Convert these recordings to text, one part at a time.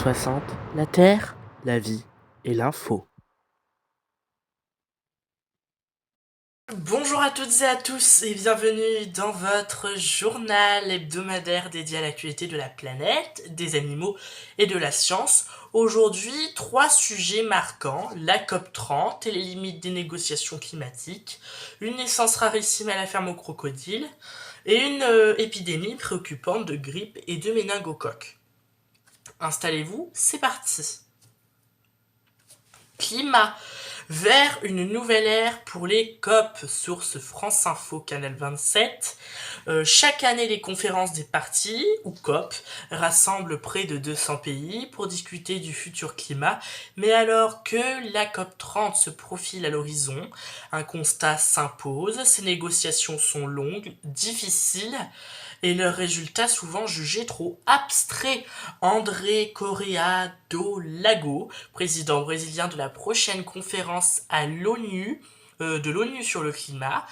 60, la Terre, la vie et l'info. Bonjour à toutes et à tous et bienvenue dans votre journal hebdomadaire dédié à l'actualité de la planète, des animaux et de la science. Aujourd'hui, 3 sujets marquants: la COP30 et les limites des négociations climatiques, une naissance rarissime à la ferme aux crocodiles et une épidémie préoccupante de grippe et de méningocoque. Installez-vous, c'est parti. Climat. Vers une nouvelle ère pour les COP, source France Info, Canal 27. Chaque année, les conférences des parties, ou COP, rassemblent près de 200 pays pour discuter du futur climat. Mais alors que la COP 30 se profile à l'horizon, un constat s'impose: ces négociations sont longues, difficiles, et leurs résultats souvent jugés trop abstraits. André Correa do Lago, président brésilien de la prochaine conférence à de l'ONU sur le climat,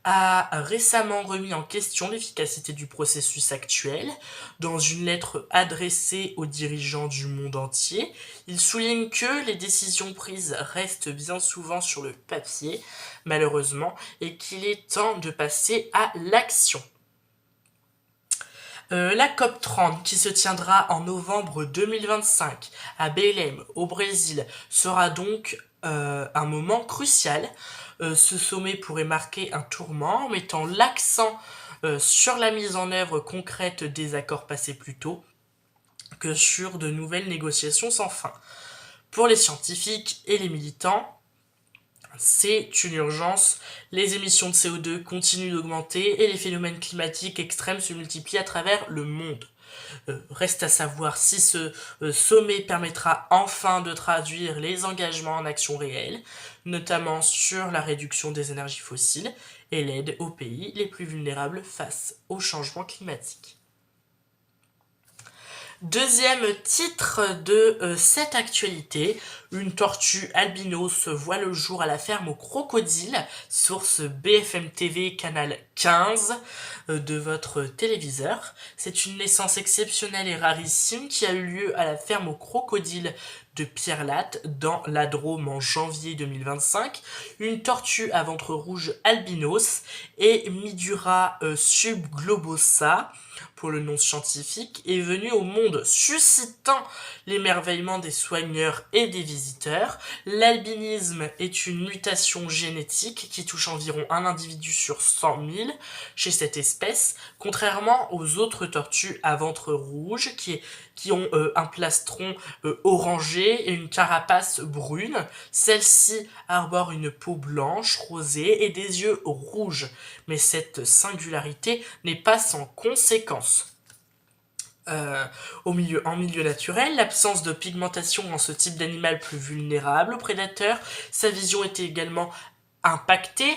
a récemment remis en question l'efficacité du processus actuel. Dans une lettre adressée aux dirigeants du monde entier, il souligne que les décisions prises restent bien souvent sur le papier, malheureusement, et qu'il est temps de passer à l'action. La COP30, qui se tiendra en novembre 2025 à Belém, au Brésil, sera donc un moment crucial. Ce sommet pourrait marquer un tournant, mettant l'accent sur la mise en œuvre concrète des accords passés plus tôt que sur de nouvelles négociations sans fin. Pour les scientifiques et les militants, c'est une urgence. Les émissions de CO2 continuent d'augmenter et les phénomènes climatiques extrêmes se multiplient à travers le monde. Reste à savoir si ce sommet permettra enfin de traduire les engagements en actions réelles, notamment sur la réduction des énergies fossiles et l'aide aux pays les plus vulnérables face au changement climatique. Deuxième titre de cette actualité: une tortue albinos voit le jour à la ferme aux crocodiles, source BFM TV, canal 15 de votre téléviseur. C'est une naissance exceptionnelle et rarissime qui a eu lieu à la ferme aux crocodiles de Pierre-Latte, dans la Drôme, en janvier 2025. Une tortue à ventre rouge albinos et Midura subglobosa, pour le nom scientifique, est venue au monde, suscitant l'émerveillement des soigneurs et des visiteurs. L'albinisme est une mutation génétique qui touche environ un individu sur 100 000 chez cette espèce, contrairement aux autres tortues à ventre rouge qui ont un plastron orangé et une carapace brune. Celle-ci arbore une peau blanche, rosée et des yeux rouges. Mais cette singularité n'est pas sans conséquence. En milieu naturel, l'absence de pigmentation rend ce type d'animal plus vulnérable aux prédateurs. Sa vision est également impactée,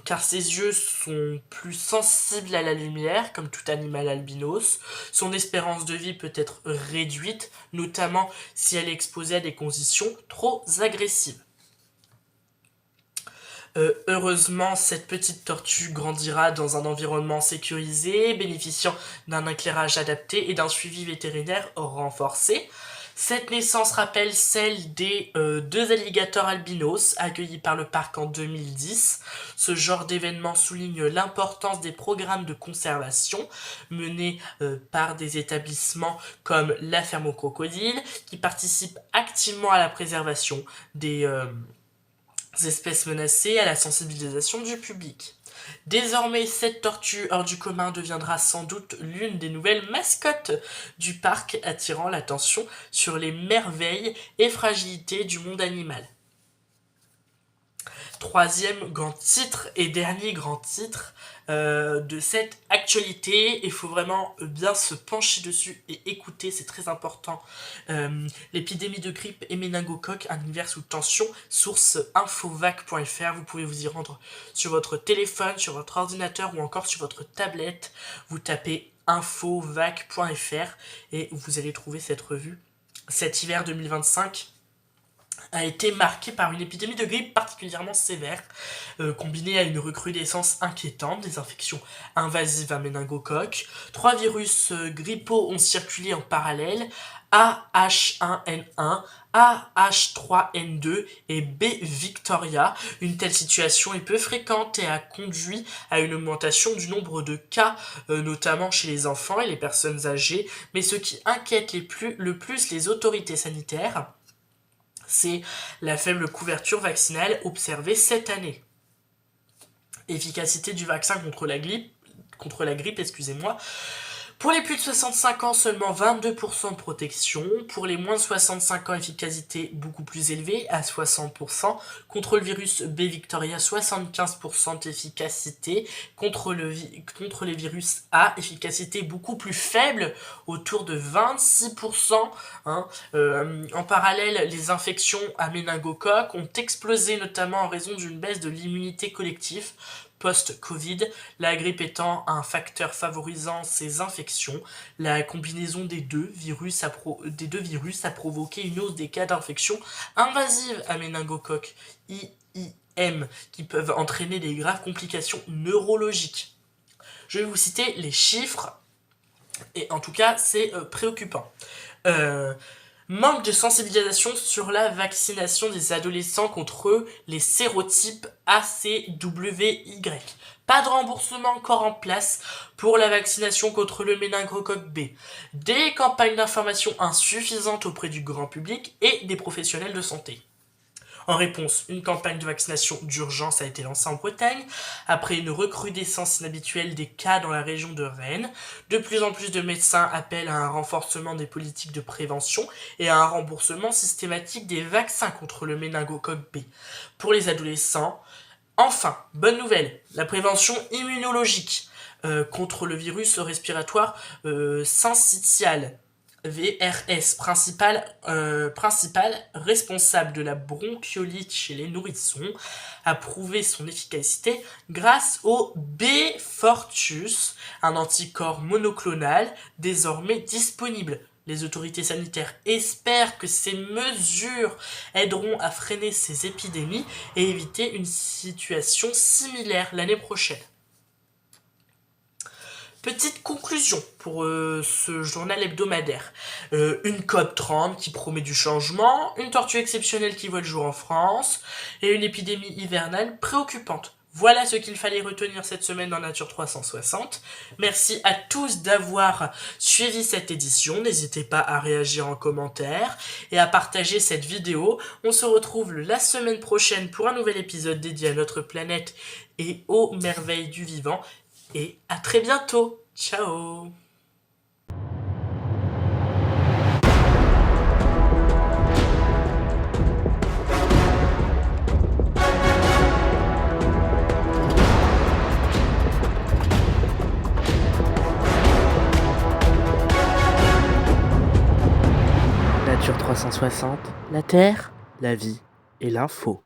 car ses yeux sont plus sensibles à la lumière, comme tout animal albinos. Son espérance de vie peut être réduite, notamment si elle est exposée à des conditions trop agressives. Heureusement, cette petite tortue grandira dans un environnement sécurisé, bénéficiant d'un éclairage adapté et d'un suivi vétérinaire renforcé. Cette naissance rappelle celle des 2 alligators albinos accueillis par le parc en 2010. Ce genre d'événement souligne l'importance des programmes de conservation menés par des établissements comme la ferme aux crocodiles, qui participent activement à la préservation des espèces menacées, à la sensibilisation du public. Désormais, cette tortue hors du commun deviendra sans doute l'une des nouvelles mascottes du parc, attirant l'attention sur les merveilles et fragilités du monde animal. Troisième grand titre et dernier grand titre de cette actualité. Il faut vraiment bien se pencher dessus et écouter, c'est très important. L'épidémie de grippe et méningocoque, un univers sous tension, source infovac.fr. Vous pouvez vous y rendre sur votre téléphone, sur votre ordinateur ou encore sur votre tablette. Vous tapez infovac.fr et vous allez trouver cette revue. Cet hiver 2025 a été marqué par une épidémie de grippe particulièrement sévère, combinée à une recrudescence inquiétante des infections invasives à méningocoque. 3 virus grippaux ont circulé en parallèle, AH1N1, AH3N2 et B Victoria. Une telle situation est peu fréquente et a conduit à une augmentation du nombre de cas, notamment chez les enfants et les personnes âgées. Mais ce qui inquiète le plus les autorités sanitaires, c'est la faible couverture vaccinale observée cette année. Efficacité du vaccin contre la grippe, excusez-moi. Pour les plus de 65 ans, seulement 22% de protection. Pour les moins de 65 ans, efficacité beaucoup plus élevée, à 60%. Contre le virus B Victoria, 75% d'efficacité. Contre les virus A, efficacité beaucoup plus faible, autour de 26%. En parallèle, les infections à méningocoque ont explosé, notamment en raison d'une baisse de l'immunité collective post-Covid, la grippe étant un facteur favorisant ces infections. La combinaison des deux virus a provoqué une hausse des cas d'infection invasive à méningocoque IIM qui peuvent entraîner des graves complications neurologiques. Je vais vous citer les chiffres, et en tout cas, c'est préoccupant. Manque de sensibilisation sur la vaccination des adolescents contre les sérotypes ACWY. Pas de remboursement encore en place pour la vaccination contre le méningocoque B. Des campagnes d'information insuffisantes auprès du grand public et des professionnels de santé. En réponse, une campagne de vaccination d'urgence a été lancée en Bretagne après une recrudescence inhabituelle des cas dans la région de Rennes. De plus en plus de médecins appellent à un renforcement des politiques de prévention et à un remboursement systématique des vaccins contre le méningocoque B. Pour les adolescents, enfin, bonne nouvelle, la prévention immunologique contre le virus respiratoire syncytial, VRS, principal responsable de la bronchiolite chez les nourrissons, a prouvé son efficacité grâce au B-Fortus, un anticorps monoclonal désormais disponible. Les autorités sanitaires espèrent que ces mesures aideront à freiner ces épidémies et éviter une situation similaire l'année prochaine. Petite conclusion pour ce journal hebdomadaire. Une COP30 qui promet du changement, une tortue exceptionnelle qui voit le jour en France, et une épidémie hivernale préoccupante. Voilà ce qu'il fallait retenir cette semaine dans Nature 360. Merci à tous d'avoir suivi cette édition. N'hésitez pas à réagir en commentaire et à partager cette vidéo. On se retrouve la semaine prochaine pour un nouvel épisode dédié à notre planète et aux merveilles du vivant. Et à très bientôt. Ciao. Nature 360, la Terre, la vie et l'info.